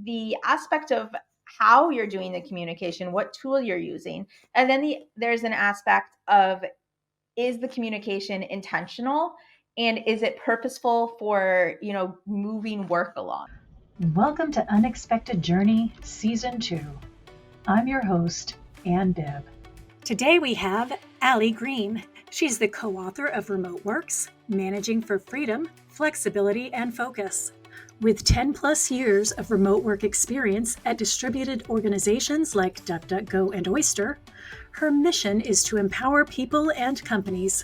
the aspect of how you're doing the communication, what tool you're using. And then there's an aspect of, is the communication intentional and is it purposeful for, moving work along? Welcome to Unexpected Journey Season 2. I'm your host, Ann Bibb. Today we have Ali Greene. She's the co-author of remotework, Managing for Freedom, Flexibility, and Focus. With 10 plus years of remote work experience at distributed organizations like DuckDuckGo and Oyster, her mission is to empower people and companies,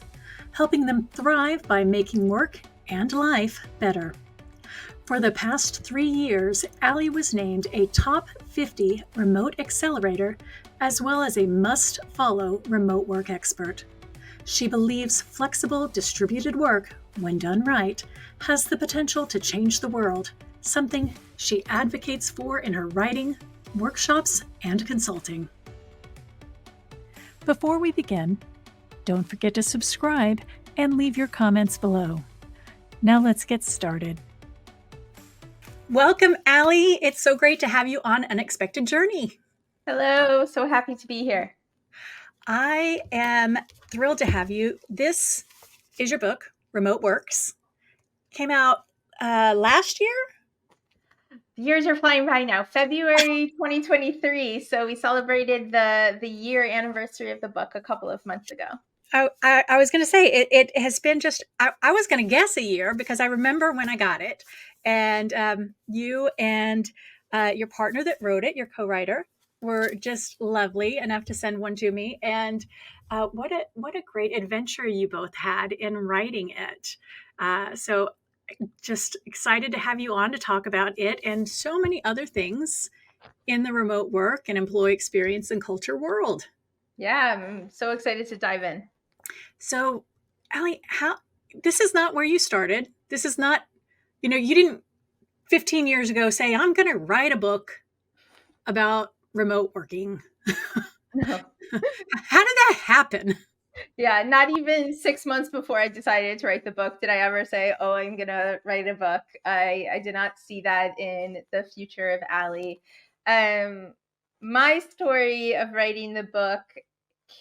helping them thrive by making work and life better. For the past 3 years, Ali was named a top 50 remote accelerator as well as a must-follow remote work expert. She believes flexible, distributed work, when done right, has the potential to change the world, something she advocates for in her writing, workshops, and consulting. Before we begin, don't forget to subscribe and leave your comments below. Now let's get started. Welcome, Ali. It's so great to have you on Unexpected Journey. Hello, so happy to be here. I am thrilled to have you. This is your book, remotework. Came out last year? Years are flying by now. February 2023. So we celebrated the year anniversary of the book a couple of months ago. I was going to say it has been just, I was going to guess a year because I remember when I got it. And you and your partner that wrote it, your co-writer, were just lovely enough to send one to me. And what a great adventure you both had in writing it. So just excited to have you on to talk about it and so many other things in the remote work and employee experience and culture world. Yeah, I'm so excited to dive in. So, Ali, this is not where you started. This is not, you didn't 15 years ago say, I'm going to write a book about remote working. No. How did that happen? Yeah, not even 6 months before I decided to write the book did I ever say, oh, I'm going to write a book. I did not see that in the future of Ali. My story of writing the book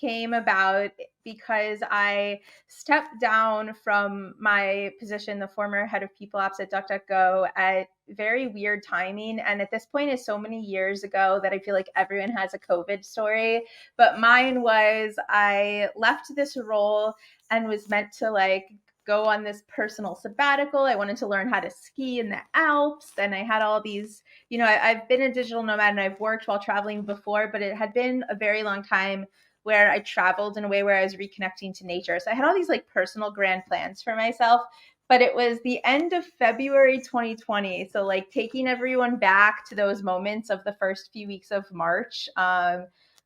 came about because I stepped down from my position, the former head of people ops at DuckDuckGo, at very weird timing. And at this point is so many years ago that I feel like everyone has a COVID story. But mine was, I left this role and was meant to go on this personal sabbatical. I wanted to learn how to ski in the Alps. And I had all these, I've been a digital nomad and I've worked while traveling before, but it had been a very long time where I traveled in a way where I was reconnecting to nature. So I had all these personal grand plans for myself, but it was the end of February 2020. So taking everyone back to those moments of the first few weeks of March,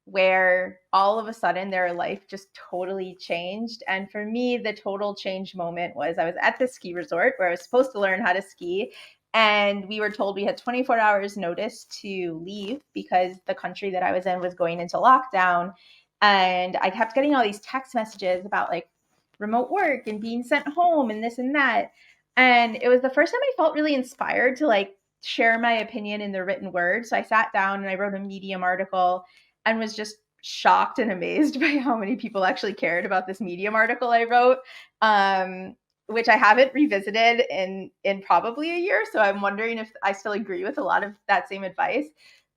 where all of a sudden their life just totally changed. And for me, the total change moment was I was at the ski resort where I was supposed to learn how to ski. And we were told we had 24 hours notice to leave because the country that I was in was going into lockdown. And I kept getting all these text messages about remote work and being sent home and this and that. And it was the first time I felt really inspired to share my opinion in the written word. So I sat down and I wrote a Medium article and was just shocked and amazed by how many people actually cared about this Medium article I wrote, which I haven't revisited in probably a year. So I'm wondering if I still agree with a lot of that same advice.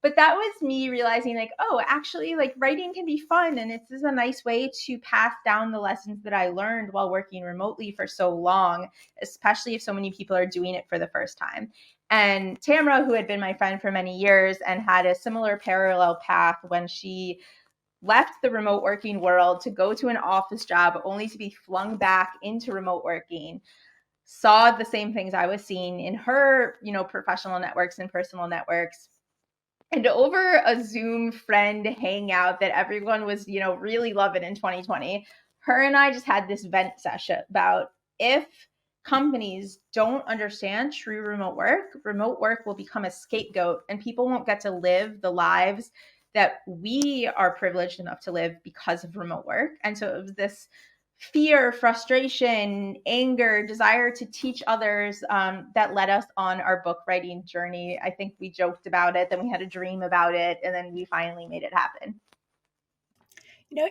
But that was me realizing oh, actually writing can be fun. And it's a nice way to pass down the lessons that I learned while working remotely for so long, especially if so many people are doing it for the first time. And Tamra, who had been my friend for many years and had a similar parallel path when she left the remote working world to go to an office job only to be flung back into remote working, saw the same things I was seeing in her, professional networks and personal networks. And over a Zoom friend hangout that everyone was, really loving in 2020, her and I just had this vent session about if companies don't understand true remote work will become a scapegoat and people won't get to live the lives that we are privileged enough to live because of remote work. And so it was this fear, frustration, anger, desire to teach others that led us on our book writing journey. I think we joked about it, then we had a dream about it, and then we finally made it happen.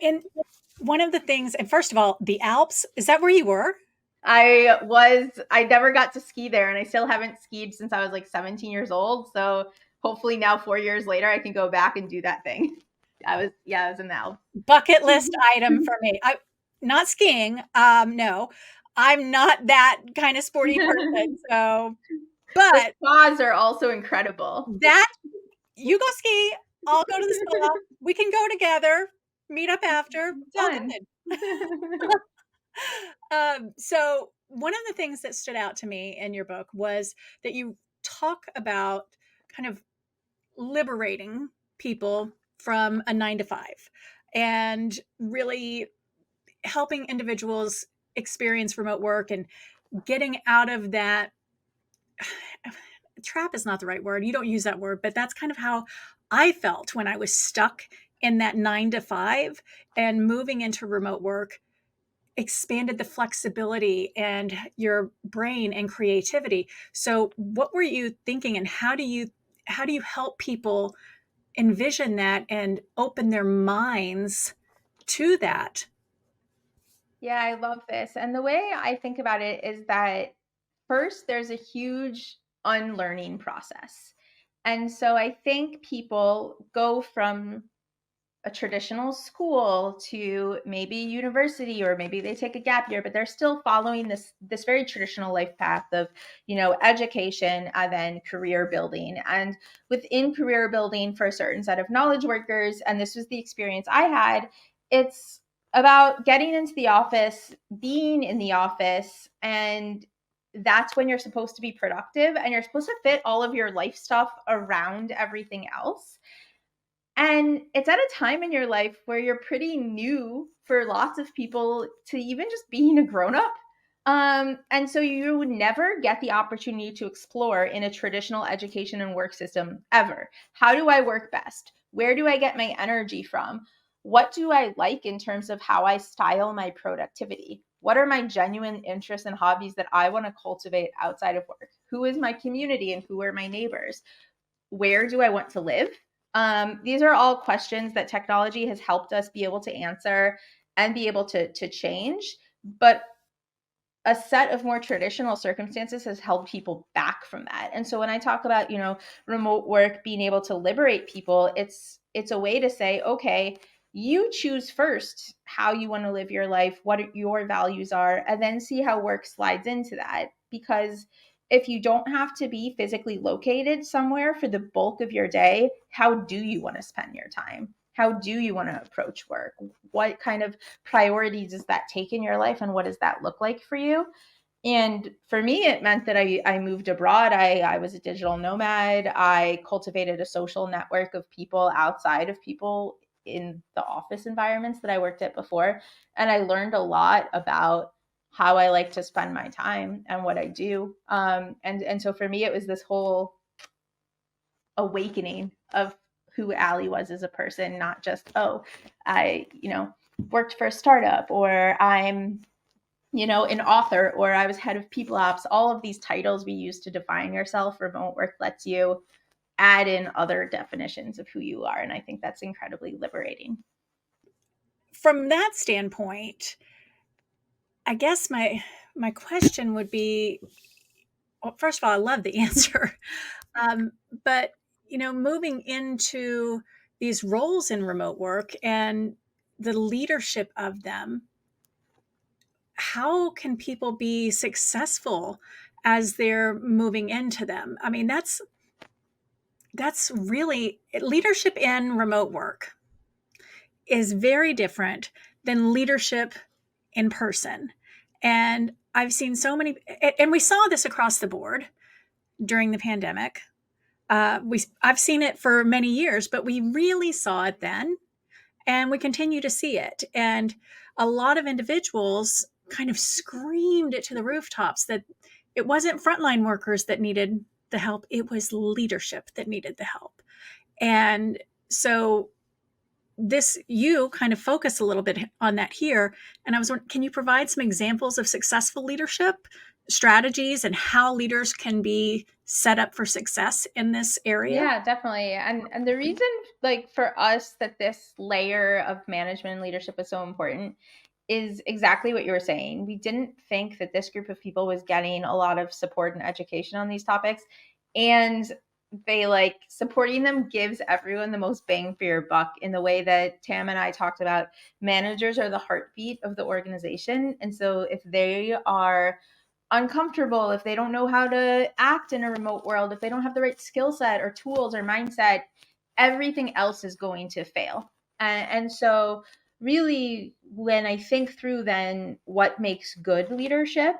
And one of the things, and first of all, the Alps, is that where you were? I never got to ski there, and I still haven't skied since I was like 17 years old. So hopefully now 4 years later, I can go back and do that thing. I was in the Alps. Bucket list item for me. Not skiing. No, I'm not that kind of sporty person. So, but the spas are also incredible. That you go ski, I'll go to the spa. We can go together, meet up after. Done. So one of the things that stood out to me in your book was that you talk about kind of liberating people from a 9-to-5 and really helping individuals experience remote work and getting out of that. Trap is not the right word. You don't use that word, but that's kind of how I felt when I was stuck in that 9-to-5, and moving into remote work expanded the flexibility and your brain and creativity. So what were you thinking, and how do you help people envision that and open their minds to that? Yeah, I love this. And the way I think about it is that first, there's a huge unlearning process. And so I think people go from a traditional school to maybe university, or maybe they take a gap year, but they're still following this very traditional life path of, education and then career building. And within career building for a certain set of knowledge workers, and this was the experience I had, it's about getting into the office, being in the office, and that's when you're supposed to be productive, and you're supposed to fit all of your life stuff around everything else. And it's at a time in your life where you're pretty new for lots of people to even just being a grown up. And so you would never get the opportunity to explore in a traditional education and work system ever. How do I work best? Where do I get my energy from? What do I like in terms of how I style my productivity? What are my genuine interests and hobbies that I want to cultivate outside of work? Who is my community and who are my neighbors? Where do I want to live? These are all questions that technology has helped us be able to answer and be able to change. But a set of more traditional circumstances has held people back from that. And so when I talk about, remote work being able to liberate people, it's a way to say, okay, you choose first how you want to live your life, what your values are, and then see how work slides into that. Because if you don't have to be physically located somewhere for the bulk of your day, how do you want to spend your time? How do you want to approach work? What kind of priorities does that take in your life, and what does that look like for you? And for me, it meant that I moved abroad. I was a digital nomad. I cultivated a social network of people outside of people in the office environments that I worked at before. And I learned a lot about how I like to spend my time and what I do. And so for me, it was this whole awakening of who Ali was as a person, not just, oh, I, worked for a startup, or I'm, an author, or I was head of people ops. All of these titles we use to define yourself, remote work lets you add in other definitions of who you are. And I think that's incredibly liberating. From that standpoint, I guess my question would be, well, first of all, I love the answer. But, moving into these roles in remote work and the leadership of them, how can people be successful as they're moving into them? I mean, that's really, leadership in remote work is very different than leadership in person. And I've seen so many, and we saw this across the board during the pandemic. I've seen it for many years, but we really saw it then, and we continue to see it. And a lot of individuals kind of screamed it to the rooftops that it wasn't frontline workers that needed the help, it was leadership that needed the help. And so you kind of focus a little bit on that here. And I was wondering, can you provide some examples of successful leadership strategies and how leaders can be set up for success in this area? Yeah, definitely. And the reason, like, for us that this layer of management and leadership is so important is exactly what you were saying. We didn't think that this group of people was getting a lot of support and education on these topics. And they, like, supporting them gives everyone the most bang for your buck in the way that Tam and I talked about. Managers are the heartbeat of the organization. And so if they are uncomfortable, if they don't know how to act in a remote world, if they don't have the right skill set or tools or mindset, everything else is going to fail. And so really, when I think through then what makes good leadership,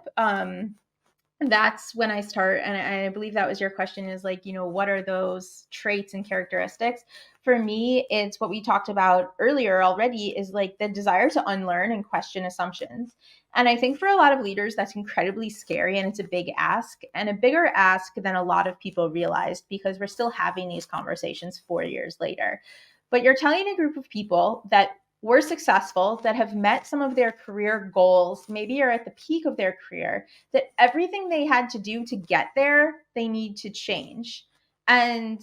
that's when I start. And I believe that was your question, is like, what are those traits and characteristics? For me, it's what we talked about earlier already, is like the desire to unlearn and question assumptions. And I think for a lot of leaders, that's incredibly scary, and it's a big ask, and a bigger ask than a lot of people realized, because we're still having these conversations 4 years later. But you're telling a group of people that were successful, that have met some of their career goals, maybe are at the peak of their career, that everything they had to do to get there, they need to change. And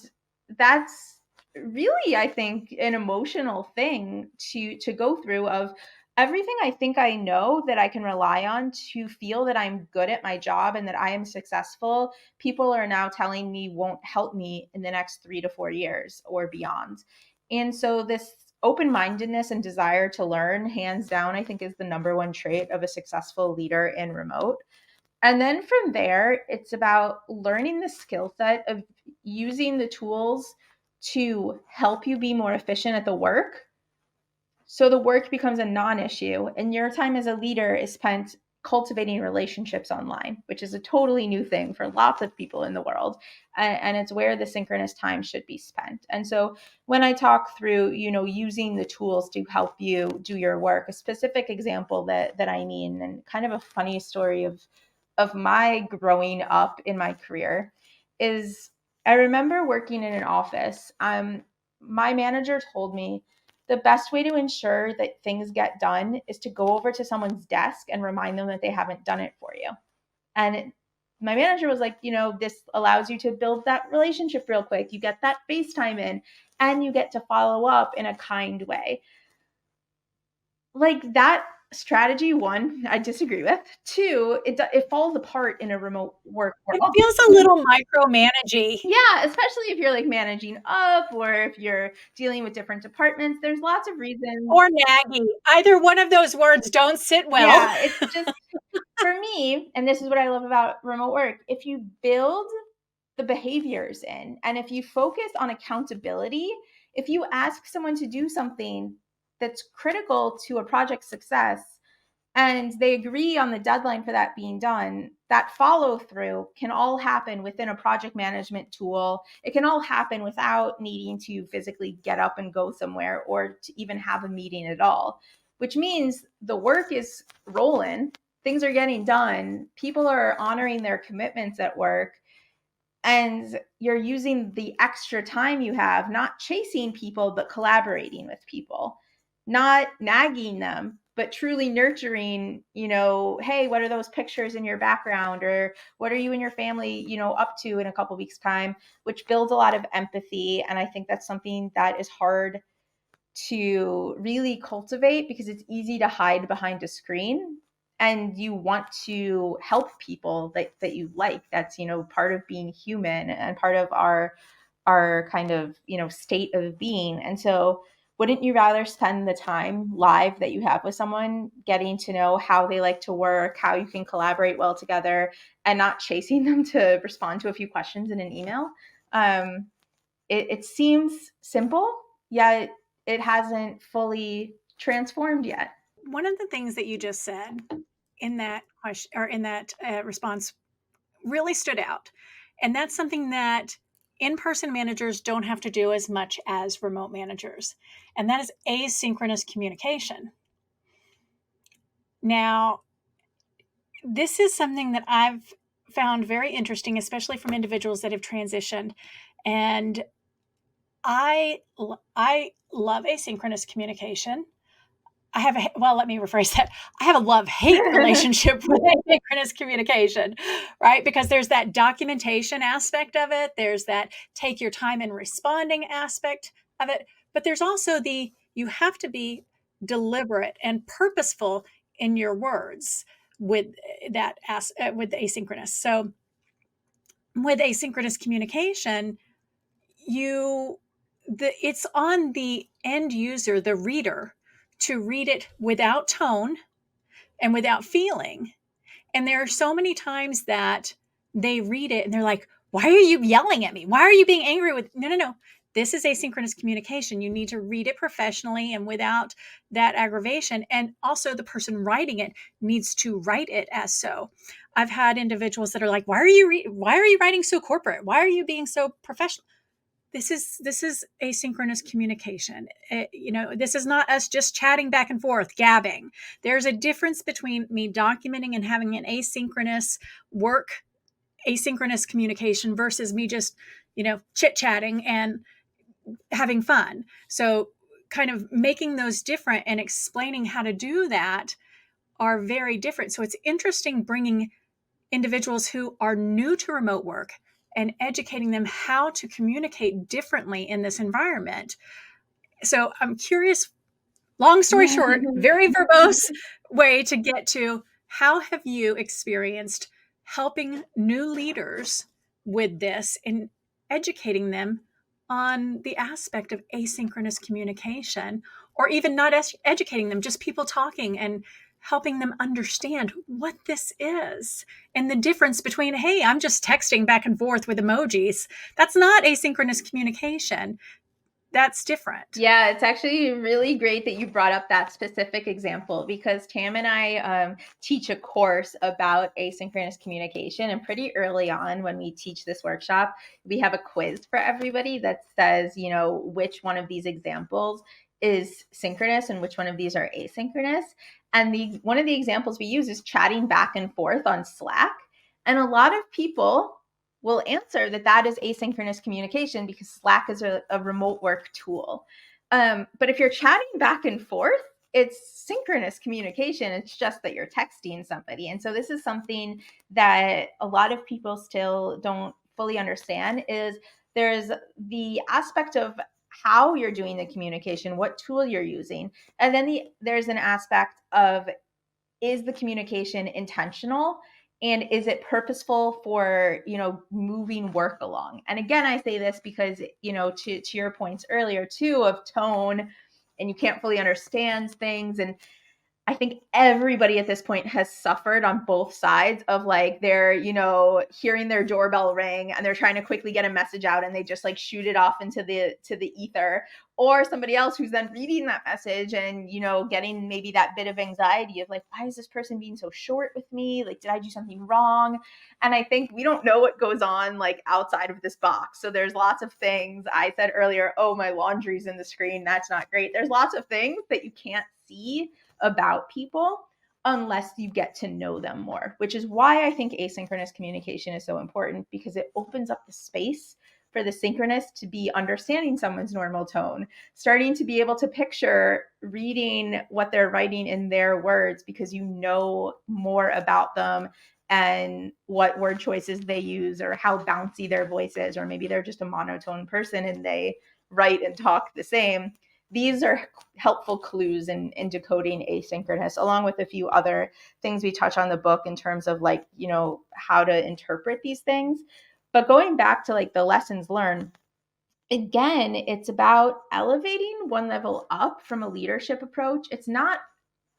that's really, I think, an emotional thing to go through, of everything I think I know that I can rely on to feel that I'm good at my job and that I am successful, people are now telling me won't help me in the next 3 to 4 years or beyond. And so this open-mindedness and desire to learn, hands down, I think is the number one trait of a successful leader in remote. And then from there, it's about learning the skill set of using the tools to help you be more efficient at the work. So the work becomes a non-issue, and your time as a leader is spent cultivating relationships online, which is a totally new thing for lots of people in the world. And it's where the synchronous time should be spent. And so when I talk through, using the tools to help you do your work, a specific example that I mean, and kind of a funny story of my growing up in my career, is I remember working in an office. My manager told me the best way to ensure that things get done is to go over to someone's desk and remind them that they haven't done it for you. And my manager was like, this allows you to build that relationship real quick. You get that FaceTime in, and you get to follow up in a kind way. Like, that strategy, one, I disagree with. Two, it falls apart in a remote work It world. feels a little micromanagey. Yeah, especially if you're like managing up, or if you're dealing with different departments. There's lots of reasons. Or naggy. Either one of those words don't sit well. Yeah, it's just, for me, and this is what I love about remote work, if you build the behaviors in, and if you focus on accountability, if you ask someone to do something that's critical to a project's success, and they agree on the deadline for that being done, that follow through can all happen within a project management tool. It can all happen without needing to physically get up and go somewhere, or to even have a meeting at all, which means the work is rolling, things are getting done, people are honoring their commitments at work, and you're using the extra time you have, not chasing people, but collaborating with people, not nagging them, but truly nurturing, hey, what are those pictures in your background? Or what are you and your family, up to in a couple weeks' time, which builds a lot of empathy. And I think that's something that is hard to really cultivate, because it's easy to hide behind a screen, and you want to help people that you like. That's, part of being human and part of our kind of, state of being. And so wouldn't you rather spend the time live that you have with someone, getting to know how they like to work, how you can collaborate well together, and not chasing them to respond to a few questions in an email? It seems simple, yet it hasn't fully transformed yet. One of the things that you just said in that question, or in that response, really stood out. And that's something that in-person managers don't have to do as much as remote managers. And that is asynchronous communication. Now, this is something that I've found very interesting, especially from individuals that have transitioned. And I love asynchronous communication. Let me rephrase that. I have a love-hate relationship with asynchronous communication, right? Because there's that documentation aspect of it. There's that take your time in responding aspect of it. But there's also you have to be deliberate and purposeful in your words with with the asynchronous. So with asynchronous communication, it's on the end user, the reader, to read it without tone and without feeling. And there are so many times that they read it and they're like, why are you yelling at me? Why are you being angry with? No. This is asynchronous communication. You need to read it professionally and without that aggravation. And also the person writing it needs to write it as so. I've had individuals that are like, why are you writing so corporate? Why are you being so professional? This is asynchronous communication. This is not us just chatting back and forth, gabbing. There's a difference between me documenting and having an asynchronous communication versus me just, chit-chatting and having fun. So kind of making those different and explaining how to do that are very different. So it's interesting bringing individuals who are new to remote work and educating them how to communicate differently in this environment. So I'm curious, long story short, very verbose way to get to, how have you experienced helping new leaders with this and educating them on the aspect of asynchronous communication, or even not educating them, just people talking and helping them understand what this is and the difference between, hey, I'm just texting back and forth with emojis. That's not asynchronous communication. That's different. Yeah, it's actually really great that you brought up that specific example, because Tam and I teach a course about asynchronous communication. And pretty early on when we teach this workshop, we have a quiz for everybody that says, which one of these examples is synchronous and which one of these are asynchronous. And one of the examples we use is chatting back and forth on Slack. And a lot of people will answer that is asynchronous communication because Slack is a remote work tool. But if you're chatting back and forth, it's synchronous communication. It's just that you're texting somebody. And so this is something that a lot of people still don't fully understand, is there's the aspect of how you're doing the communication, what tool you're using. And then there's an aspect of, is the communication intentional? And is it purposeful for, moving work along? And again, I say this because, to your points earlier too, of tone, and you can't fully understand things. And I think everybody at this point has suffered on both sides of, like, they're, hearing their doorbell ring and they're trying to quickly get a message out and they just like shoot it off into the ether, or somebody else who's then reading that message and, getting maybe that bit of anxiety of like, why is this person being so short with me? Like, did I do something wrong? And I think we don't know what goes on like outside of this box. So there's lots of things. I said earlier, oh, my laundry's in the screen. That's not great. There's lots of things that you can't see about people unless you get to know them more, which is why I think asynchronous communication is so important, because it opens up the space for the synchronous to be understanding someone's normal tone, starting to be able to picture reading what they're writing in their words, because you know more about them and what word choices they use or how bouncy their voice is, or maybe they're just a monotone person and they write and talk the same. These are helpful clues in decoding asynchronous, along with a few other things we touch on the book in terms of like, how to interpret these things. But going back to like the lessons learned, again, it's about elevating one level up from a leadership approach. It's not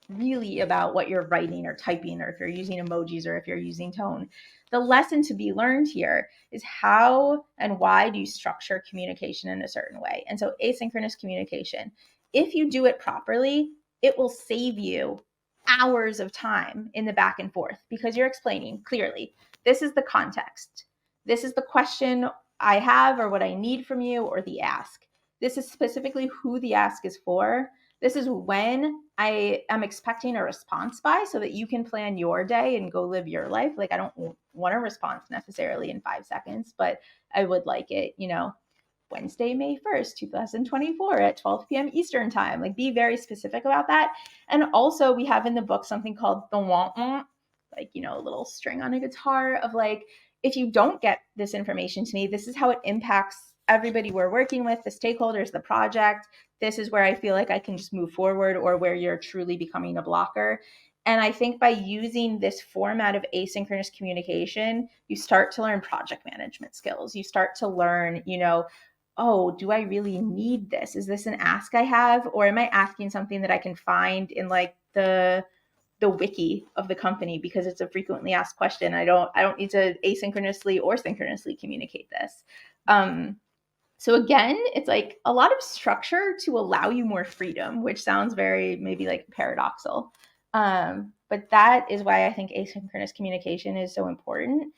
really about what you're writing or typing, or if you're using emojis, or if you're using tone. The lesson to be learned here is how and why do you structure communication in a certain way. And so asynchronous communication, if you do it properly, it will save you hours of time in the back and forth, because you're explaining clearly, this is the context. This is the question I have or what I need from you, or the ask. This is specifically who the ask is for. This is when I am expecting a response by, so that you can plan your day and go live your life. Like, I don't want a response necessarily in 5 seconds, but I would like it, Wednesday, May 1st, 2024 at 12 p.m. Eastern time. Like, be very specific about that. And also we have in the book something called the want, like, you know, a little string on a guitar of like, if you don't get this information to me, this is how it impacts everybody we're working with, the stakeholders, the project. This is where I feel like I can just move forward, or where you're truly becoming a blocker. And I think by using this format of asynchronous communication, you start to learn project management skills. You start to learn, you know, oh, do I really need this? Is this an ask I have? Or am I asking something that I can find in like the wiki of the company because it's a frequently asked question? I don't need to asynchronously or synchronously communicate this. So again, it's like a lot of structure to allow you more freedom, which sounds very maybe like paradoxical. But that is why I think asynchronous communication is so important.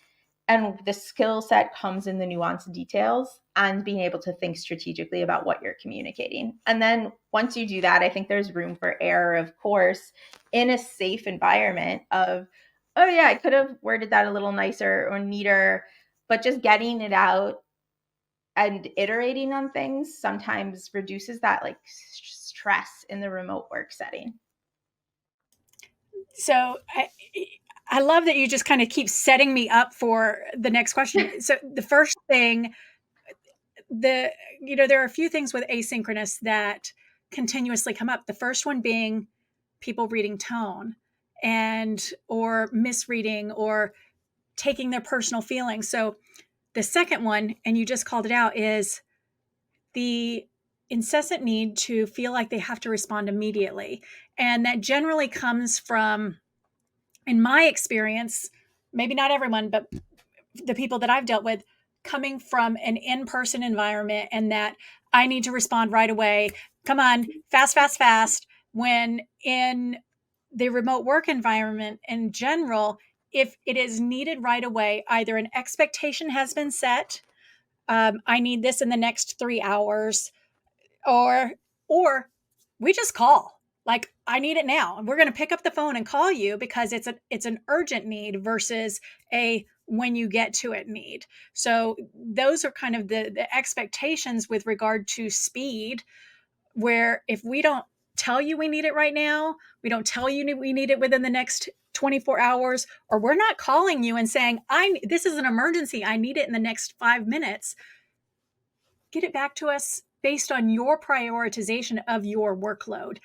And the skill set comes in the nuanced details and being able to think strategically about what you're communicating. And then once you do that, I think there's room for error, of course, in a safe environment of, oh yeah, I could have worded that a little nicer or neater, but just getting it out and iterating on things sometimes reduces that like stress in the remote work setting. So I love that you just kind of keep setting me up for the next question. So the first thing, there are a few things with asynchronous that continuously come up. The first one being people reading tone or misreading or taking their personal feelings. So the second one, and you just called it out, is the incessant need to feel like they have to respond immediately. And that generally comes from, in my experience, maybe not everyone, but the people that I've dealt with, coming from an in-person environment, and that I need to respond right away. Come on, fast, fast, fast. When in the remote work environment in general, if it is needed right away, either an expectation has been set, I need this in the next 3 hours, or we just call, like, I need it now, and we're going to pick up the phone and call you because it's an urgent need versus a when you get to it need. So those are kind of the expectations with regard to speed, where if we don't tell you we need it right now, we don't tell you we need it within the next 24 hours, or we're not calling you and saying, this is an emergency, I need it in the next 5 minutes, get it back to us based on your prioritization of your workload.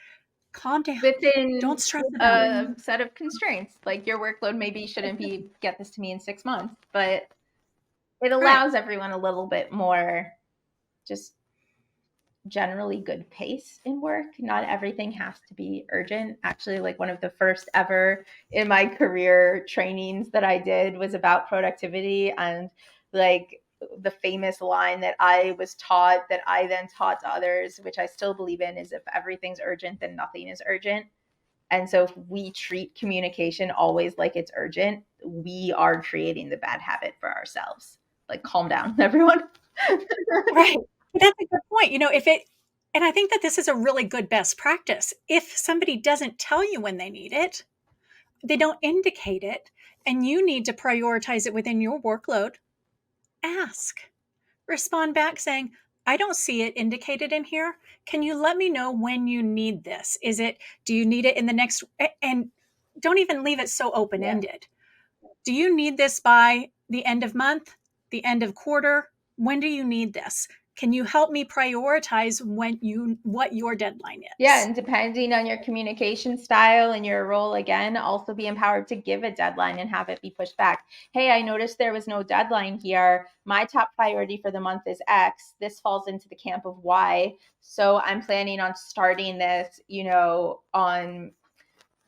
Calm down. Within Don't stress about it. a set of constraints. Like, your workload maybe shouldn't be get this to me in 6 months, but it allows everyone a little bit more just generally good pace in work. Not everything has to be urgent. Actually, like, one of the first ever in my career trainings that I did was about productivity, and like the famous line that I was taught, that I then taught to others, which I still believe in, is if everything's urgent, then nothing is urgent. And so if we treat communication always like it's urgent, we are creating the bad habit for ourselves. Like, calm down, everyone. Right. That's a good point. And I think that this is a really good best practice. If somebody doesn't tell you when they need it, they don't indicate it, and you need to prioritize it within your workload, ask. Respond back saying, I don't see it indicated in here. Can you let me know when you need this? Do you need it in the next, and don't even leave it so open-ended. Yeah. Do you need this by the end of month, the end of quarter? When do you need this? Can you help me prioritize what your deadline is? Yeah, and depending on your communication style and your role, again, also be empowered to give a deadline and have it be pushed back. Hey, I noticed there was no deadline here. My top priority for the month is X. This falls into the camp of Y. So I'm planning on starting this, on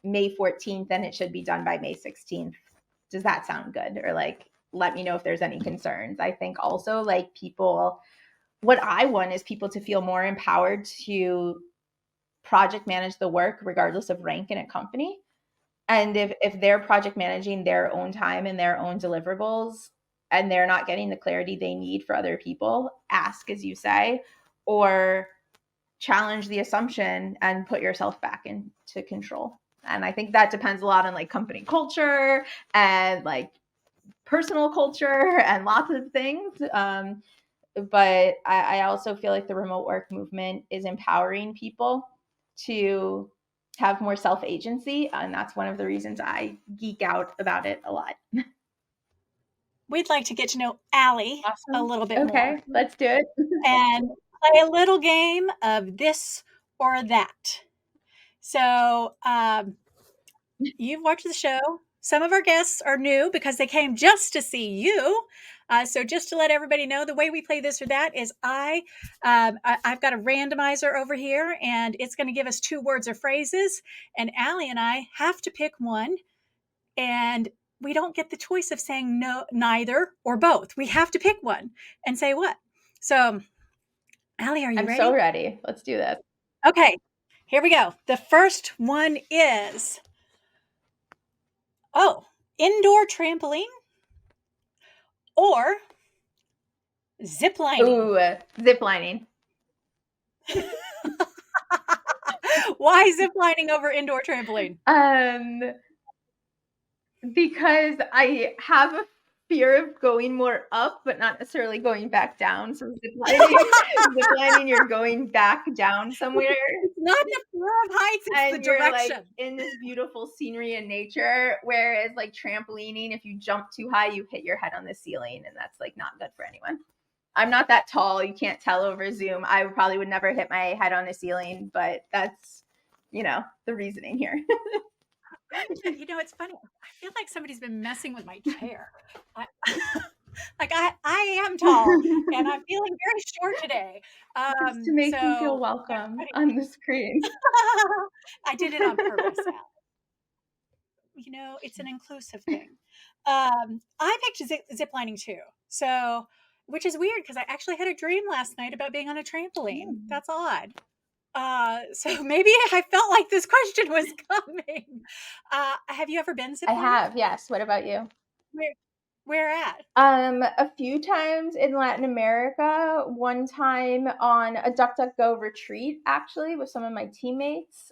May 14th, and it should be done by May 16th. Does that sound good? Or like, let me know if there's any concerns. I think also, like, what I want is people to feel more empowered to project manage the work regardless of rank in a company. And if they're project managing their own time and their own deliverables, and they're not getting the clarity they need for other people, ask, as you say, or challenge the assumption and put yourself back into control. And I think that depends a lot on like company culture and like personal culture and lots of things. but I also feel like the remote work movement is empowering people to have more self-agency, and that's one of the reasons I geek out about it a lot. We'd like to get to know Ali Awesome. a little bit Okay, more let's do it. and play a little game of this or that. So, you've watched the show. Some of our guests are new because they came just to see you. So just to let everybody know, the way we play this or that is I've got a randomizer over here, and it's going to give us 2 words or phrases, and Allie and I have to pick one, and we don't get the choice of saying no, neither, or both. We have to pick one and say what. So, Allie, are you I'm ready? so ready. Let's do this. Okay, here we go. The first one is, indoor trampoline or zip lining. Ooh, zip lining. Why zip lining over indoor trampoline? Because I have a fear of going more up, but not necessarily going back down. So zip lining, you're going back down somewhere. It's not the fear of heights, it's and the you're direction. like in this beautiful scenery and nature. Whereas like trampolining, if you jump too high, you hit your head on the ceiling, and that's like not good for anyone. I'm not that tall. You can't tell over Zoom. I probably would never hit my head on the ceiling, but that's, the reasoning here. It's funny. I feel like somebody's been messing with my chair. I am tall and I'm feeling very short today. Just to make you feel welcome on the screen. I did it on purpose. It's an inclusive thing. I picked zip lining too. So, which is weird because I actually had a dream last night about being on a trampoline. That's odd. So maybe I felt like this question was coming. Have you ever been zip lining? I have, yes. What about you? Where at? A few times in Latin America, one time on a DuckDuckGo retreat, actually, with some of my teammates,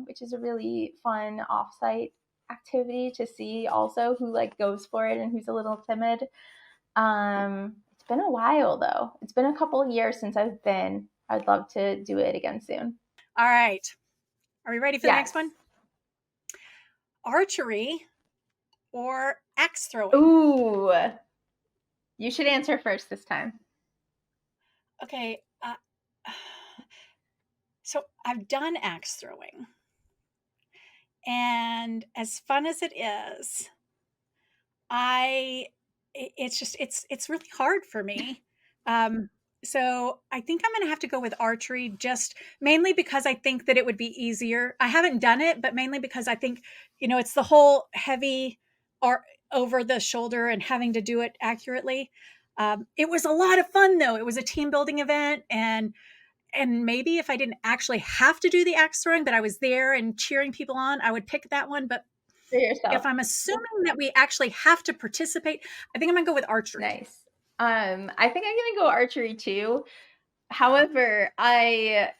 which is a really fun offsite activity to see also who like goes for it and who's a little timid. It's been a while though. It's been a couple of years since I've been. I'd love to do it again soon. All right. Are we ready for the next one? Archery or axe throwing? Ooh. You should answer first this time. Okay. So I've done axe throwing. And as fun as it is, it's really hard for me. So I think I'm going to have to go with archery, just mainly because I think that it would be easier. I haven't done it, but mainly because I think, it's the whole heavy or over the shoulder and having to do it accurately. It was a lot of fun though. It was a team building event, and maybe if I didn't actually have to do the axe throwing, but I was there and cheering people on, I would pick that one. But for yourself, if I'm assuming that we actually have to participate, I think I'm going to go with archery. Nice. I think I'm going to go archery too. However, I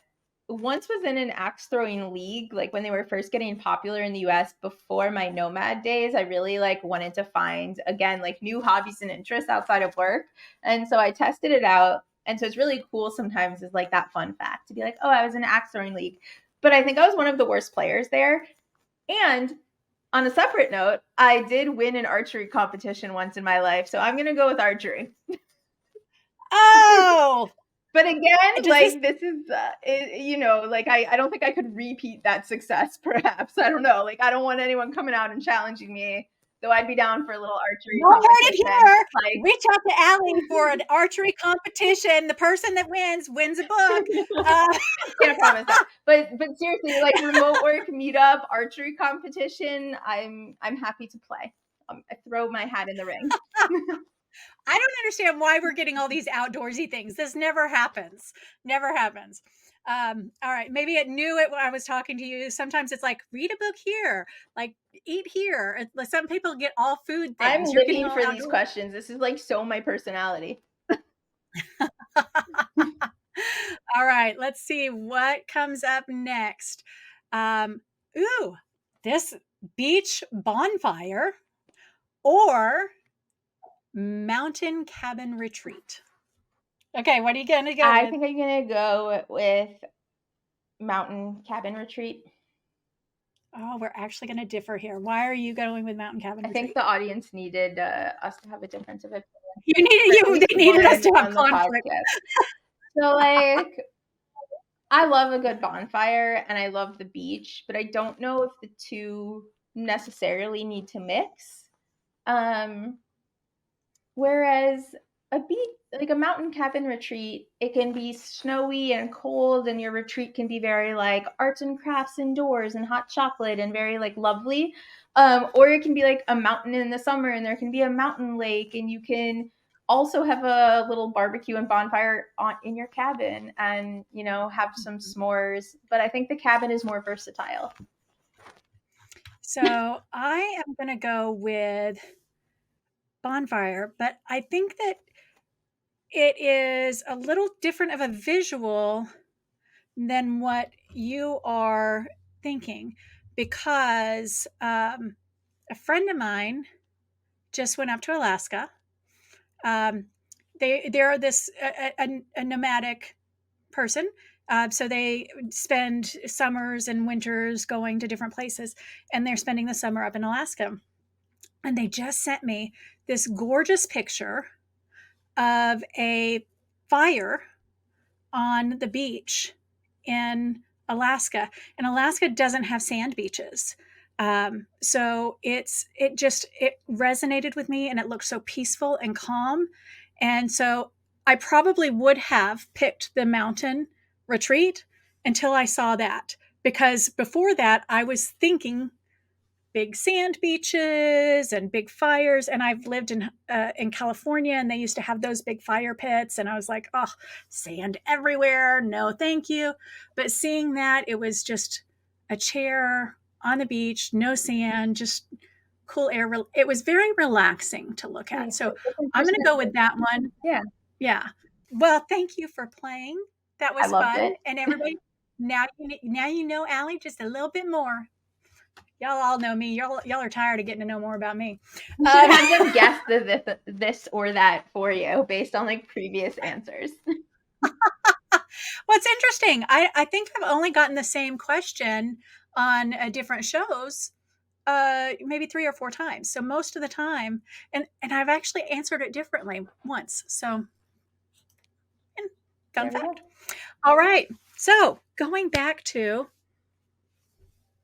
once was in an axe throwing league, like when they were first getting popular in the US before my nomad days. I really wanted to find, again, new hobbies and interests outside of work. And so I tested it out. And so it's really cool sometimes is that fun fact to be like, oh, I was in an axe throwing league. But I think I was one of the worst players there. And on a separate note, I did win an archery competition once in my life. So I'm going to go with archery. Oh! But again, this is, I don't think I could repeat that success, perhaps. I don't know. I don't want anyone coming out and challenging me, though I'd be down for a little archery competition. Heard it here. Reach out to Allie for an archery competition. The person that wins a book. Can't promise that. But seriously, remote work, meetup, archery competition, I'm happy to play. I throw my hat in the ring. I don't understand why we're getting all these outdoorsy things. This never happens. Never happens. All right. Maybe it knew it when I was talking to you. Sometimes it's read a book here, eat here. Some people get all food things. I'm living for these questions. This is so my personality. All right. Let's see what comes up next. This beach bonfire or mountain cabin retreat. Okay, what are you going to go I with? think I'm gonna go with mountain cabin retreat. Oh, we're actually going to differ here. Why are you going with mountain cabin I think retreat? the audience needed us to have a difference of opinion, You needed or at They least needed us one to have on the conflict. podcast. So, like, I love a good bonfire and I love the beach, but I don't know if the two necessarily need to mix. Um, Whereas a beach, like a mountain cabin retreat, it can be snowy and cold, and your retreat can be very like arts and crafts indoors and hot chocolate and very like lovely. Or it can be like a mountain in the summer, and there can be a mountain lake, and you can also have a little barbecue and bonfire in your cabin, and have some s'mores. But I think the cabin is more versatile. So I am going to go with bonfire, but I think that it is a little different of a visual than what you are thinking, because a friend of mine just went up to Alaska. They're this a nomadic person. So they spend summers and winters going to different places, and they're spending the summer up in Alaska. And they just sent me this gorgeous picture of a fire on the beach in Alaska. And Alaska doesn't have sand beaches. So it resonated with me, and it looked so peaceful and calm. And so I probably would have picked the mountain retreat until I saw that, because before that I was thinking big sand beaches and big fires. And I've lived in California, and they used to have those big fire pits, and I was like, oh, sand everywhere, no thank you. But seeing that, it was just a chair on the beach, no sand, just cool air. It was very relaxing to look at. Nice. So I'm going to go with that one. Yeah, Yeah. Well, thank you for playing. That I was loved fun. it. And everybody, now you know Ali just a little bit more. Y'all all know me. Y'all are tired of getting to know more about me. You should have them guess this or that for you based on like previous answers. What's interesting, I think I've only gotten the same question on different shows maybe 3 or 4 times. So most of the time, and I've actually answered it differently once. So, fun fact. All right. So going back to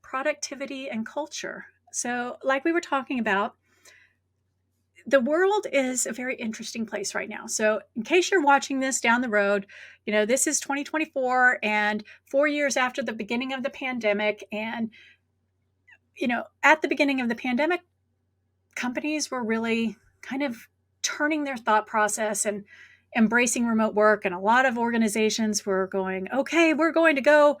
productivity and culture. So, like we were talking about, the world is a very interesting place right now. So, in case you're watching this down the road, this is 2024 and 4 years after the beginning of the pandemic. And, at the beginning of the pandemic, companies were really kind of turning their thought process and embracing remote work. And a lot of organizations were going, okay, we're going to go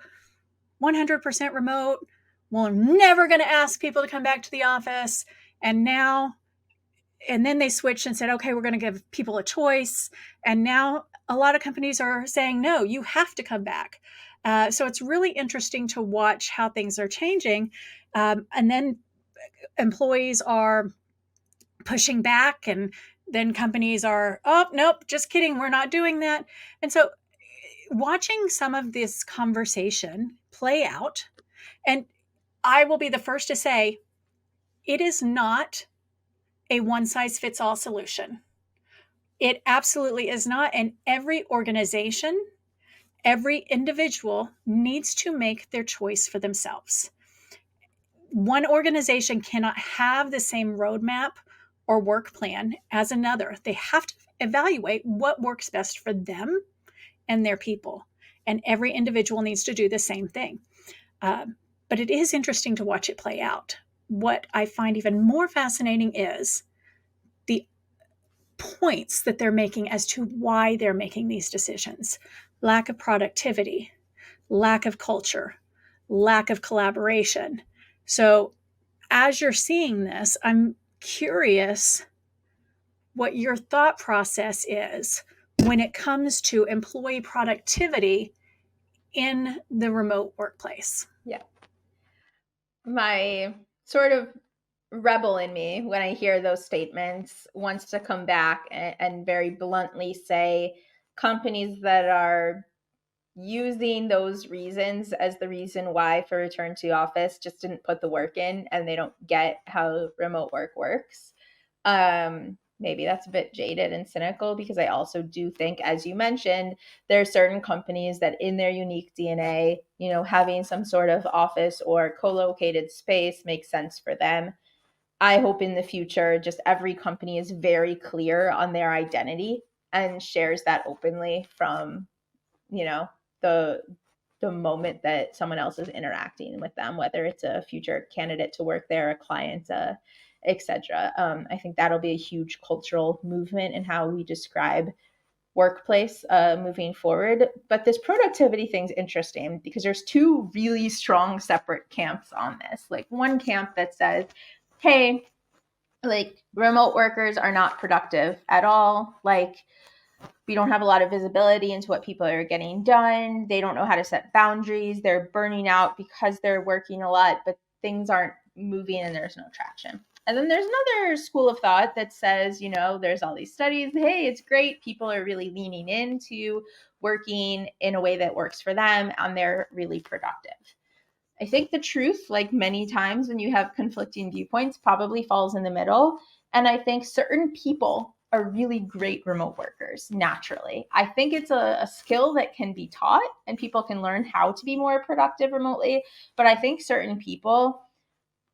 100% remote. We're never going to ask people to come back to the office. And then they switched and said, okay, we're going to give people a choice. And now a lot of companies are saying, no, you have to come back. So it's really interesting to watch how things are changing. And then employees are pushing back, and then companies are, oh, nope, just kidding. We're not doing that. And so watching some of this conversation play out, and I will be the first to say, it is not a one size fits all solution. It absolutely is not. And every organization, every individual needs to make their choice for themselves. One organization cannot have the same roadmap or work plan as another. They have to evaluate what works best for them and their people. And every individual needs to do the same thing. But it is interesting to watch it play out. What I find even more fascinating is the points that they're making as to why they're making these decisions. Lack of productivity, lack of culture, lack of collaboration. So, as you're seeing this, I'm curious what your thought process is when it comes to employee productivity in the remote workplace. Yeah. My sort of rebel in me, when I hear those statements, wants to come back and very bluntly say companies that are using those reasons as the reason why for return to office just didn't put the work in, and they don't get how remote work works. Maybe that's a bit jaded and cynical, because I also do think, as you mentioned, there are certain companies that in their unique DNA, having some sort of office or co-located space makes sense for them. I hope in the future, just every company is very clear on their identity and shares that openly from, the moment that someone else is interacting with them, whether it's a future candidate to work there, a client, etc. I think that'll be a huge cultural movement in how we describe workplace moving forward. But this productivity thing's interesting because there's two really strong separate camps on this. Like one camp that says, hey, like remote workers are not productive at all. Like we don't have a lot of visibility into what people are getting done. They don't know how to set boundaries. They're burning out because they're working a lot, but things aren't moving and there's no traction. And then there's another school of thought that says, there's all these studies. Hey, it's great. People are really leaning into working in a way that works for them, and they're really productive. I think the truth, like many times when you have conflicting viewpoints, probably falls in the middle. And I think certain people are really great remote workers naturally. I think it's a skill that can be taught and people can learn how to be more productive remotely. But I think certain people,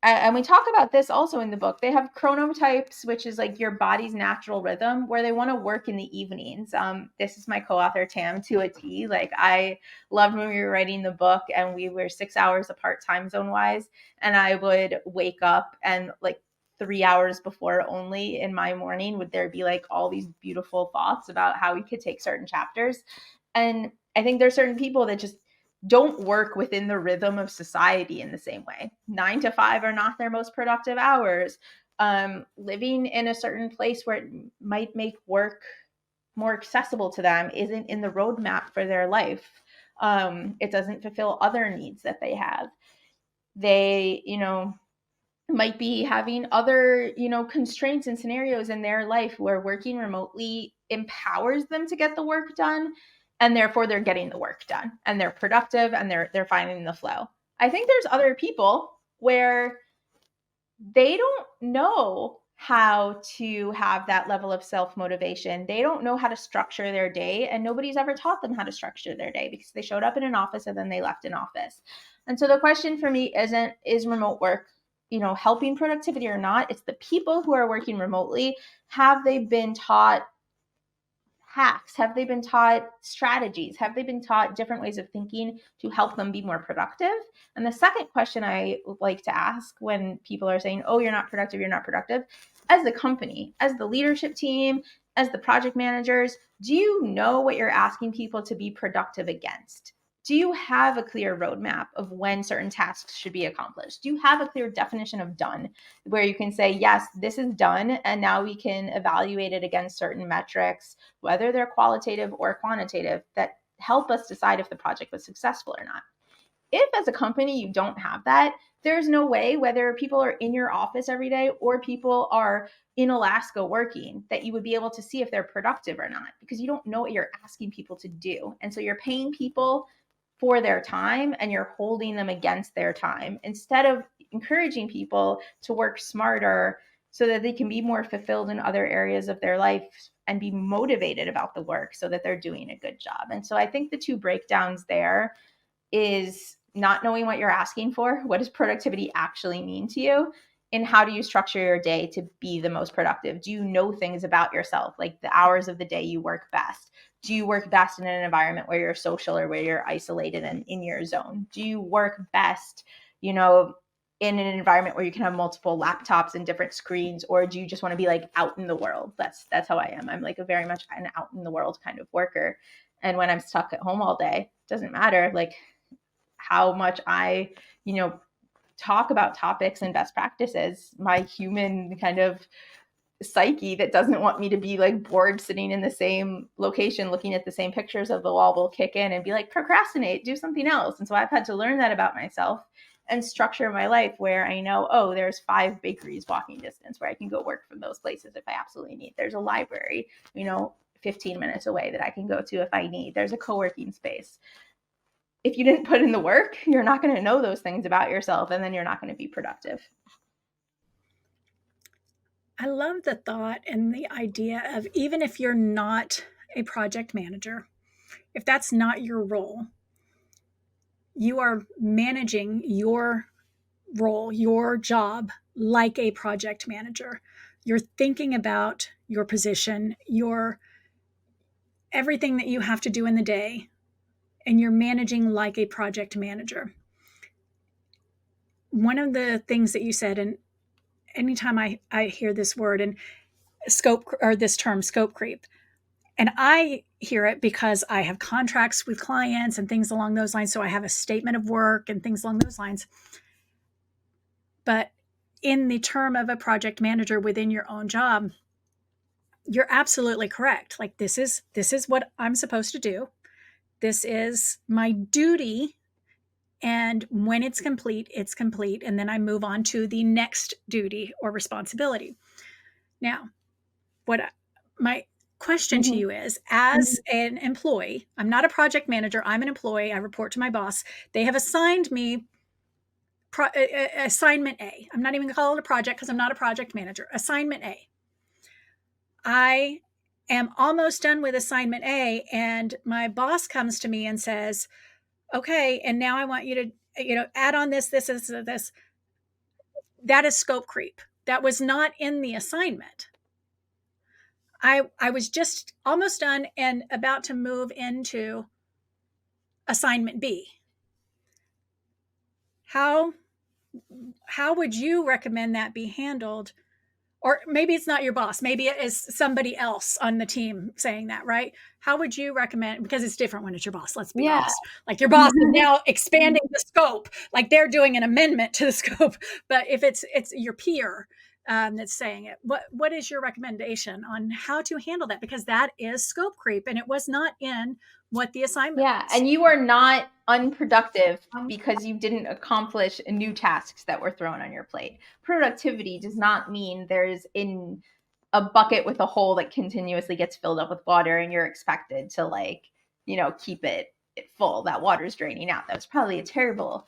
and we talk about this also in the book, they have chronotypes, which is like your body's natural rhythm, where they want to work in the evenings. This is my co-author Tam to a T. Like I loved when we were writing the book and we were 6 hours apart time zone wise, and I would wake up and like 3 hours before only in my morning would there be like all these beautiful thoughts about how we could take certain chapters. And I think there's certain people that just don't work within the rhythm of society in the same way. 9 to 5 are not their most productive hours. Living in a certain place where it might make work more accessible to them isn't in the roadmap for their life. It doesn't fulfill other needs that they have. They, might be having other, constraints and scenarios in their life where working remotely empowers them to get the work done, and therefore they're getting the work done and they're productive and they're finding the flow. I think there's other people where they don't know how to have that level of self-motivation. They don't know how to structure their day, and nobody's ever taught them how to structure their day because they showed up in an office and then they left an office. And so the question for me is remote work, helping productivity or not? It's the people who are working remotely. Have they been taught hacks? Have they been taught strategies? Have they been taught different ways of thinking to help them be more productive? And the second question I like to ask when people are saying, oh, you're not productive, as the company, as the leadership team, as the project managers, do you know what you're asking people to be productive against? Do you have a clear roadmap of when certain tasks should be accomplished? Do you have a clear definition of done where you can say, yes, this is done, and now we can evaluate it against certain metrics, whether they're qualitative or quantitative, that help us decide if the project was successful or not? If as a company you don't have that, there's no way, whether people are in your office every day or people are in Alaska working, that you would be able to see if they're productive or not, because you don't know what you're asking people to do. And so you're paying people for their time and you're holding them against their time instead of encouraging people to work smarter so that they can be more fulfilled in other areas of their life and be motivated about the work so that they're doing a good job. And so I think the two breakdowns there is not knowing what you're asking for. What does productivity actually mean to you? And how do you structure your day to be the most productive? Do you know things about yourself, like the hours of the day you work best? Do you work best in an environment where you're social or where you're isolated and in your zone? Do you work best, in an environment where you can have multiple laptops and different screens, or do you just want to be like out in the world? That's how I am. I'm like a very much an out in the world kind of worker. And when I'm stuck at home all day, it doesn't matter like how much I, talk about topics and best practices. My human kind of psyche that doesn't want me to be like bored sitting in the same location looking at the same pictures of the wall will kick in and be like, procrastinate, do something else. And so I've had to learn that about myself and structure my life where I know, oh, there's 5 bakeries walking distance where I can go work from those places if I absolutely need. There's a library, 15 minutes away that I can go to if I need. There's a co-working space. If you didn't put in the work, you're not going to know those things about yourself, and then you're not going to be productive. I love the thought and the idea of, even if you're not a project manager, if that's not your role, you are managing your role, your job, like a project manager. You're thinking about your position, your everything that you have to do in the day, and you're managing like a project manager. One of the things that you said, and anytime I hear this word and scope, or this term, scope creep, and I hear it because I have contracts with clients and things along those lines. So I have a statement of work and things along those lines. But in the term of a project manager within your own job, you're absolutely correct. Like, this is what I'm supposed to do. This is my duty. And when it's complete, it's complete. And then I move on to the next duty or responsibility. Now, my question to you is, as an employee, I'm not a project manager, I'm an employee, I report to my boss. They have assigned me assignment A. I'm not even going to call it a project because I'm not a project manager. Assignment A. I am almost done with assignment A, and my boss comes to me and says, okay, and now I want you to, add on this. That is scope creep. That was not in the assignment. I was just almost done and about to move into assignment B. How would you recommend that be handled? Or maybe it's not your boss. Maybe it is somebody else on the team saying that, right? How would you recommend, because it's different when it's your boss, let's be honest. Like, your boss is now expanding the scope, like they're doing an amendment to the scope. But if it's your peer that's saying it, what is your recommendation on how to handle that? Because that is scope creep, and it was not in what the assignment was. And you are not unproductive because you didn't accomplish new tasks that were thrown on your plate. Productivity does not mean there's in a bucket with a hole that continuously gets filled up with water and you're expected to keep it full. That water's draining out. That was probably a terrible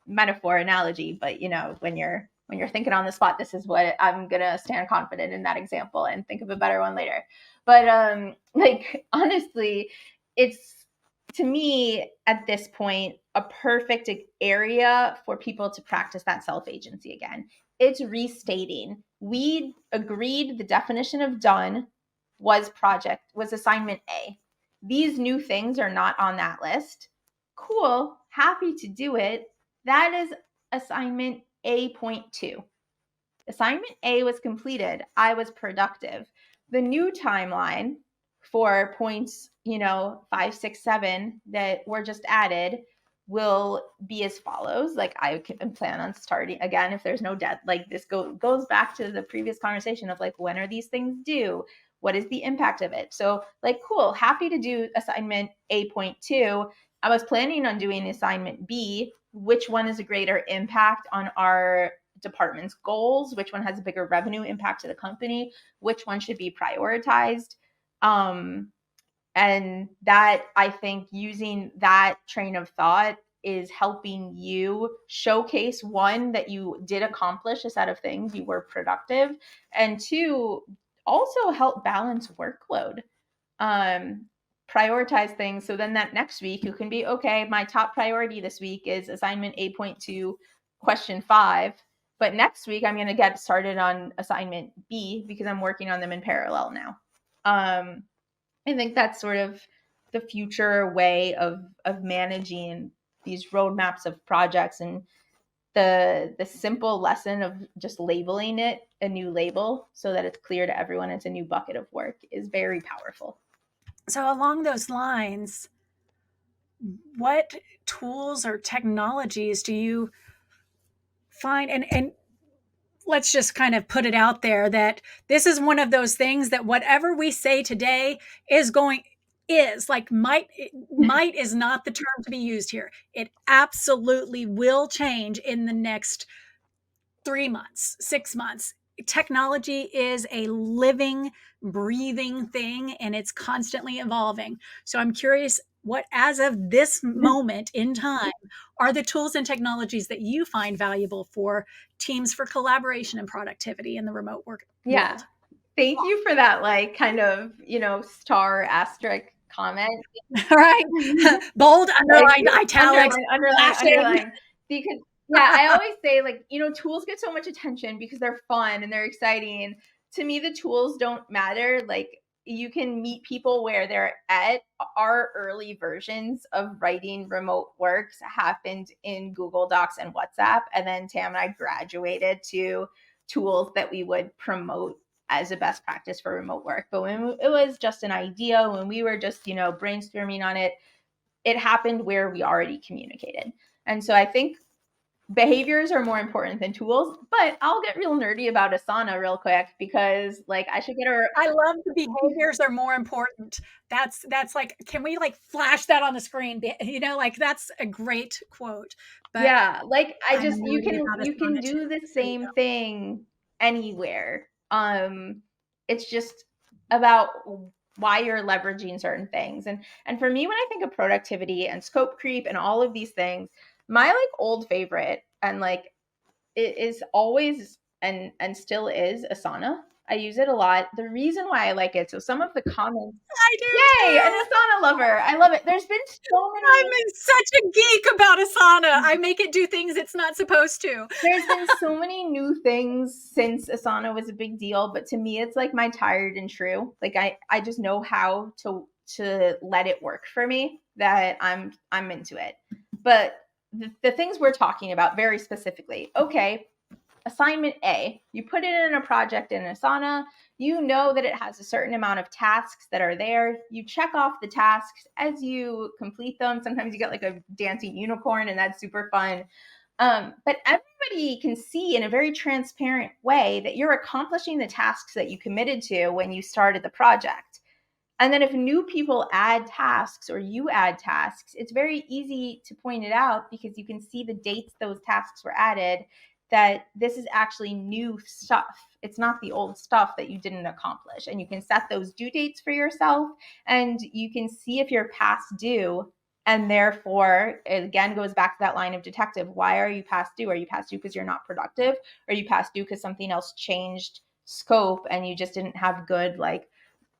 metaphor analogy, but when you're thinking on the spot, this is what I'm gonna stand confident in that example and think of a better one later. But honestly, it's, to me, at this point, a perfect area for people to practice that self-agency again. It's restating. We agreed the definition of done was assignment A. These new things are not on that list. Cool, happy to do it. That is assignment A.2. Assignment A was completed. I was productive. The new timeline for points, 5, 6, 7 that were just added will be as follows. I can plan on starting again if there's no debt. This goes back to the previous conversation of when are these things due? What is the impact of it? So cool, happy to do assignment A.2. I was planning on doing assignment B. Which one is a greater impact on our department's goals? Which one has a bigger revenue impact to the company? Which one should be prioritized? And that, I think, using that train of thought is helping you showcase, one, that you did accomplish a set of things, you were productive, and two, also help balance workload. Prioritize things so then that next week you can be, okay, my top priority this week is assignment A.2 question 5, but next week I'm going to get started on assignment B because I'm working on them in parallel now. I think that's sort of the future way of managing these roadmaps of projects, and the simple lesson of just labeling it a new label so that it's clear to everyone it's a new bucket of work is very powerful. So along those lines, what tools or technologies do you find, and let's just kind of put it out there that this is one of those things that whatever we say today might is not the term to be used here. It absolutely will change in the next 3 months, 6 months. technology is a living, breathing thing, and it's constantly evolving. So I'm curious, what, as of this moment in time, are the tools and technologies that you find valuable for teams for collaboration and productivity in the remote work Yeah. world? Thank you for that, like, kind of, star asterisk comment. All right. Bold, underlined, italics, Underline. Because, yeah, I always say, like, tools get so much attention because they're fun and they're exciting. To me, the tools don't matter. Like, you can meet people where they're at. Our early versions of writing remote works happened in Google Docs and WhatsApp. And then Tam and I graduated to tools that we would promote as a best practice for remote work. But when it was just an idea, when we were just, brainstorming on it, it happened where we already communicated. And so I think behaviors are more important than tools, but I'll get real nerdy about Asana real quick because, like, I should get her. I love the behaviors are more important. That's like, can we like flash that on the screen? Like that's a great quote. But yeah, like you can Asana do too. the same thing anywhere. It's just about why you're leveraging certain things. And for me, when I think of productivity and scope creep and all of these things, my like old favorite and like it is always and still is Asana. I use it a lot. The reason why I like it, so some of the comments. I do. Yay, too. an Asana lover. I love it. There's been so many. I'm such a geek about Asana. I make it do things it's not supposed to. There's been so many new things since Asana was a big deal, but to me it's like my tired and true. Like I just know how to let it work for me that I'm into it. But the things we're talking about very specifically. Okay, assignment A, you put it in a project in Asana, you know that it has a certain amount of tasks that are there. You check off the tasks as you complete them. Sometimes you get like a dancing unicorn and that's super fun. But everybody can see in a very transparent way that you're accomplishing the tasks that you committed to when you started the project. And then if new people add tasks or you add tasks, it's very easy to point it out because you can see the dates those tasks were added, that this is actually new stuff. It's not the old stuff that you didn't accomplish. And you can set those due dates for yourself and you can see if you're past due. And therefore, it again goes back to that line of detective. Why are you past due? Are you past due because you're not productive? Or are you past due because something else changed scope and you just didn't have good, like,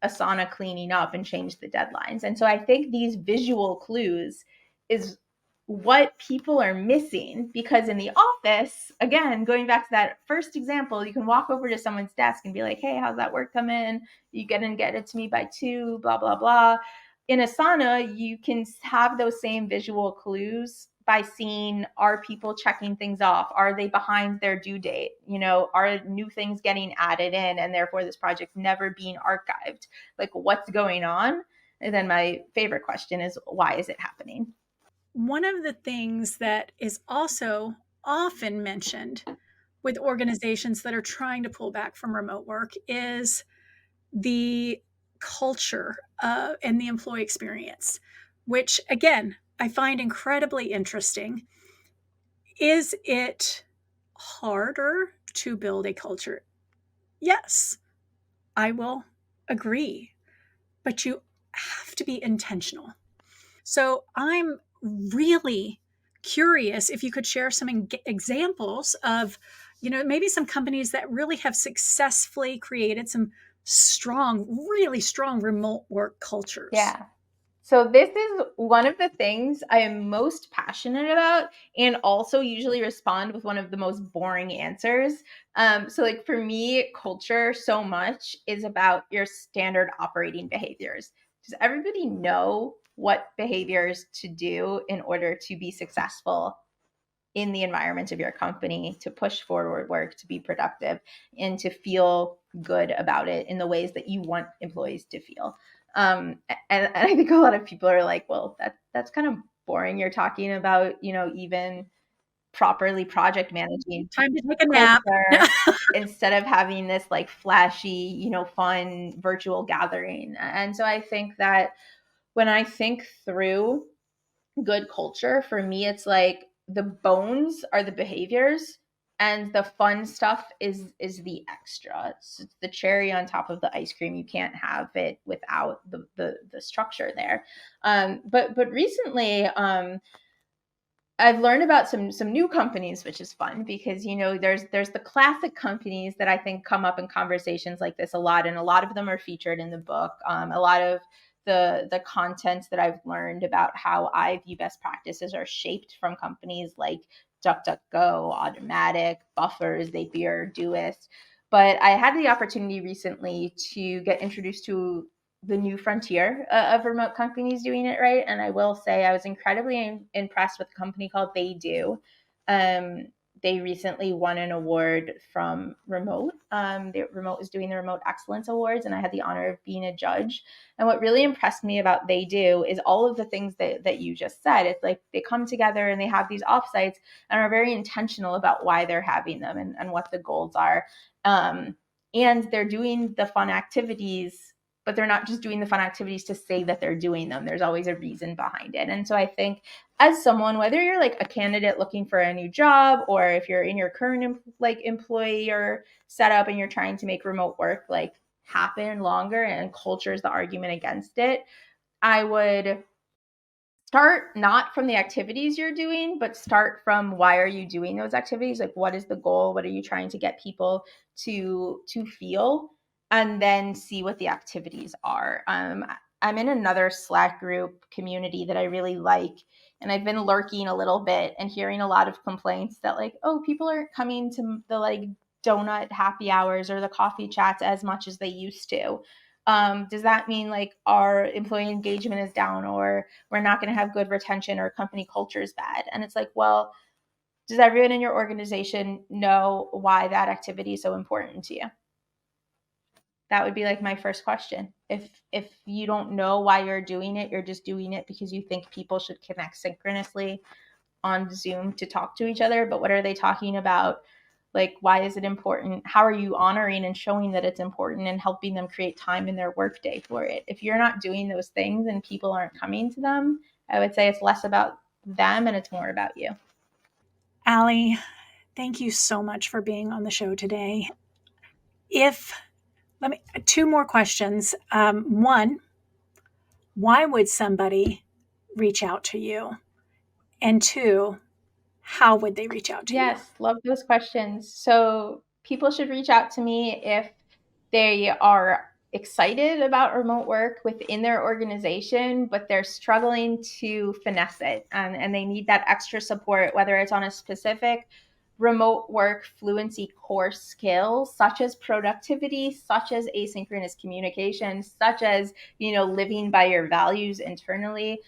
Asana cleaning up and change the deadlines? And so I think these visual clues is what people are missing, because in the office, again, going back to that first example, you can walk over to someone's desk and be like, hey, how's that work come in? You get it to me by 2, blah, blah, blah. In Asana, you can have those same visual clues by seeing, are people checking things off? Are they behind their due date? Are new things getting added in and therefore this project never being archived? Like, what's going on? And then my favorite question is, why is it happening? One of the things that is also often mentioned with organizations that are trying to pull back from remote work is the culture and the employee experience, which again, I find incredibly interesting. Is it harder to build a culture? Yes, I will agree, but you have to be intentional. So I'm really curious if you could share some examples of, maybe some companies that really have successfully created some strong, really strong remote work cultures. Yeah. So this is one of the things I am most passionate about, and also usually respond with one of the most boring answers. So like for me, culture so much is about your standard operating behaviors. Does everybody know what behaviors to do in order to be successful in the environment of your company, to push forward work, to be productive, and to feel good about it in the ways that you want employees to feel? And I think a lot of people are like, well, that's kind of boring. You're talking about, even properly project managing. Time to take a nap. Instead of having this like flashy, fun virtual gathering. And so I think that when I think through good culture, for me, it's like the bones are the behaviors and the fun stuff is the extra. It's the cherry on top of the ice cream. You can't have it without the structure there. But recently, I've learned about some new companies, which is fun because there's the classic companies that I think come up in conversations like this a lot, and a lot of them are featured in the book. A lot of the content that I've learned about how I view best practices are shaped from companies like DuckDuckGo, Automatic, Buffer, Zapier, Doist. But I had the opportunity recently to get introduced to the new frontier of remote companies doing it right. And I will say I was incredibly impressed with a company called They Do. They recently won an award from Remote. Remote is doing the Remote Excellence Awards, and I had the honor of being a judge. And what really impressed me about They Do is all of the things that you just said. It's like they come together and they have these offsites and are very intentional about why they're having them and what the goals are. And they're doing the fun activities, but they're not just doing the fun activities to say that they're doing them. There's always a reason behind it. And so I think as someone, whether you're like a candidate looking for a new job, or if you're in your current employee or setup and you're trying to make remote work like happen longer, and culture is the argument against it, I would start not from the activities you're doing, but start from why are you doing those activities? Like, what is the goal? What are you trying to get people to feel? And then see what the activities are. I'm in another Slack group community that I really like, and I've been lurking a little bit and hearing a lot of complaints that like, oh, people aren't coming to the like donut happy hours or the coffee chats as much as they used to. Does that mean like our employee engagement is down, or we're not going to have good retention, or company culture is bad? And it's like, well, does everyone in your organization know why that activity is so important to you? That would be like my first question. If you don't know why you're doing it, you're just doing it because you think people should connect synchronously on Zoom to talk to each other. But what are they talking about? Like, why is it important? How are you honoring and showing that it's important and helping them create time in their workday for it? If you're not doing those things and people aren't coming to them, I would say it's less about them and it's more about you. Ali, thank you so much for being on the show today. Two more questions. One, why would somebody reach out to you? And two, how would they reach out to you? Yes, love those questions. So people should reach out to me if they are excited about remote work within their organization, but they're struggling to finesse it, and they need that extra support, whether it's on a specific remote work fluency core skill, such as productivity, such as asynchronous communication, such as living by your values internally.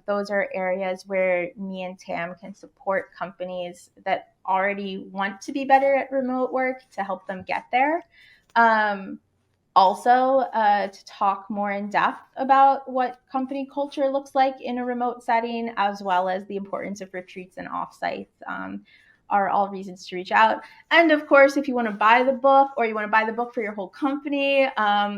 Those are areas where me and Tam can support companies that already want to be better at remote work to help them get there. Also, to talk more in depth about what company culture looks like in a remote setting, as well as the importance of retreats and offsites, are all reasons to reach out. And of course, if you want to buy the book, or you want to buy the book for your whole company,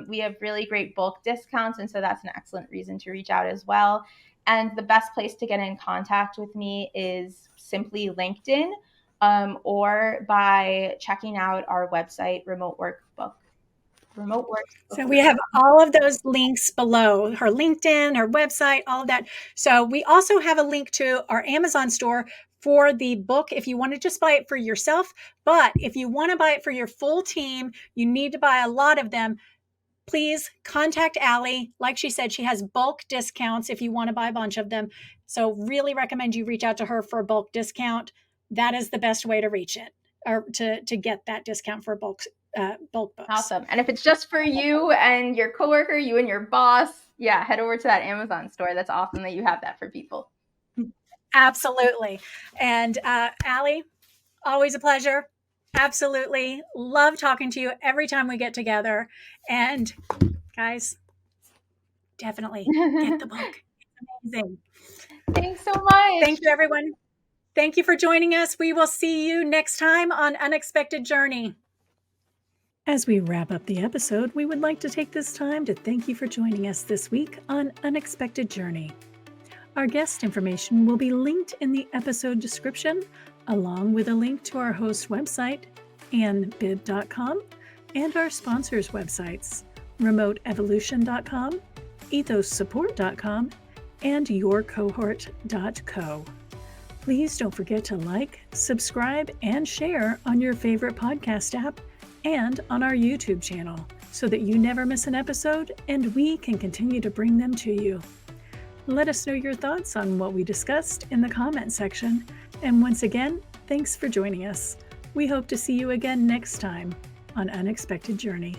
we have really great bulk discounts. And so that's an excellent reason to reach out as well. And the best place to get in contact with me is simply LinkedIn, or by checking out our website, Remote Work. So we have all of those links below, her LinkedIn, her website, all of that. So we also have a link to our Amazon store for the book if you want to just buy it for yourself. But if you want to buy it for your full team, you need to buy a lot of them. Please contact Ali. Like she said, she has bulk discounts if you want to buy a bunch of them. So really recommend you reach out to her for a bulk discount. That is the best way to reach it, or to get that discount for bulk books. Awesome. And if it's just for you and your coworker, you and your boss, yeah, head over to that Amazon store. That's awesome that you have that for people. Absolutely. And Ali, always a pleasure. Absolutely. Love talking to you every time we get together. And guys, definitely get the book. It's amazing. Thanks so much. Thank you, everyone. Thank you for joining us. We will see you next time on Unexpected Journey. As we wrap up the episode, we would like to take this time to thank you for joining us this week on Unexpected Journey. Our guest information will be linked in the episode description, along with a link to our host website, Bibb.com, and our sponsors' websites, remoteevolution.com, ethossupport.com, and yourcohort.co. Please don't forget to like, subscribe, and share on your favorite podcast app and on our YouTube channel so that you never miss an episode and we can continue to bring them to you. Let us know your thoughts on what we discussed in the comment section. And once again, thanks for joining us. We hope to see you again next time on Unexpected Journey.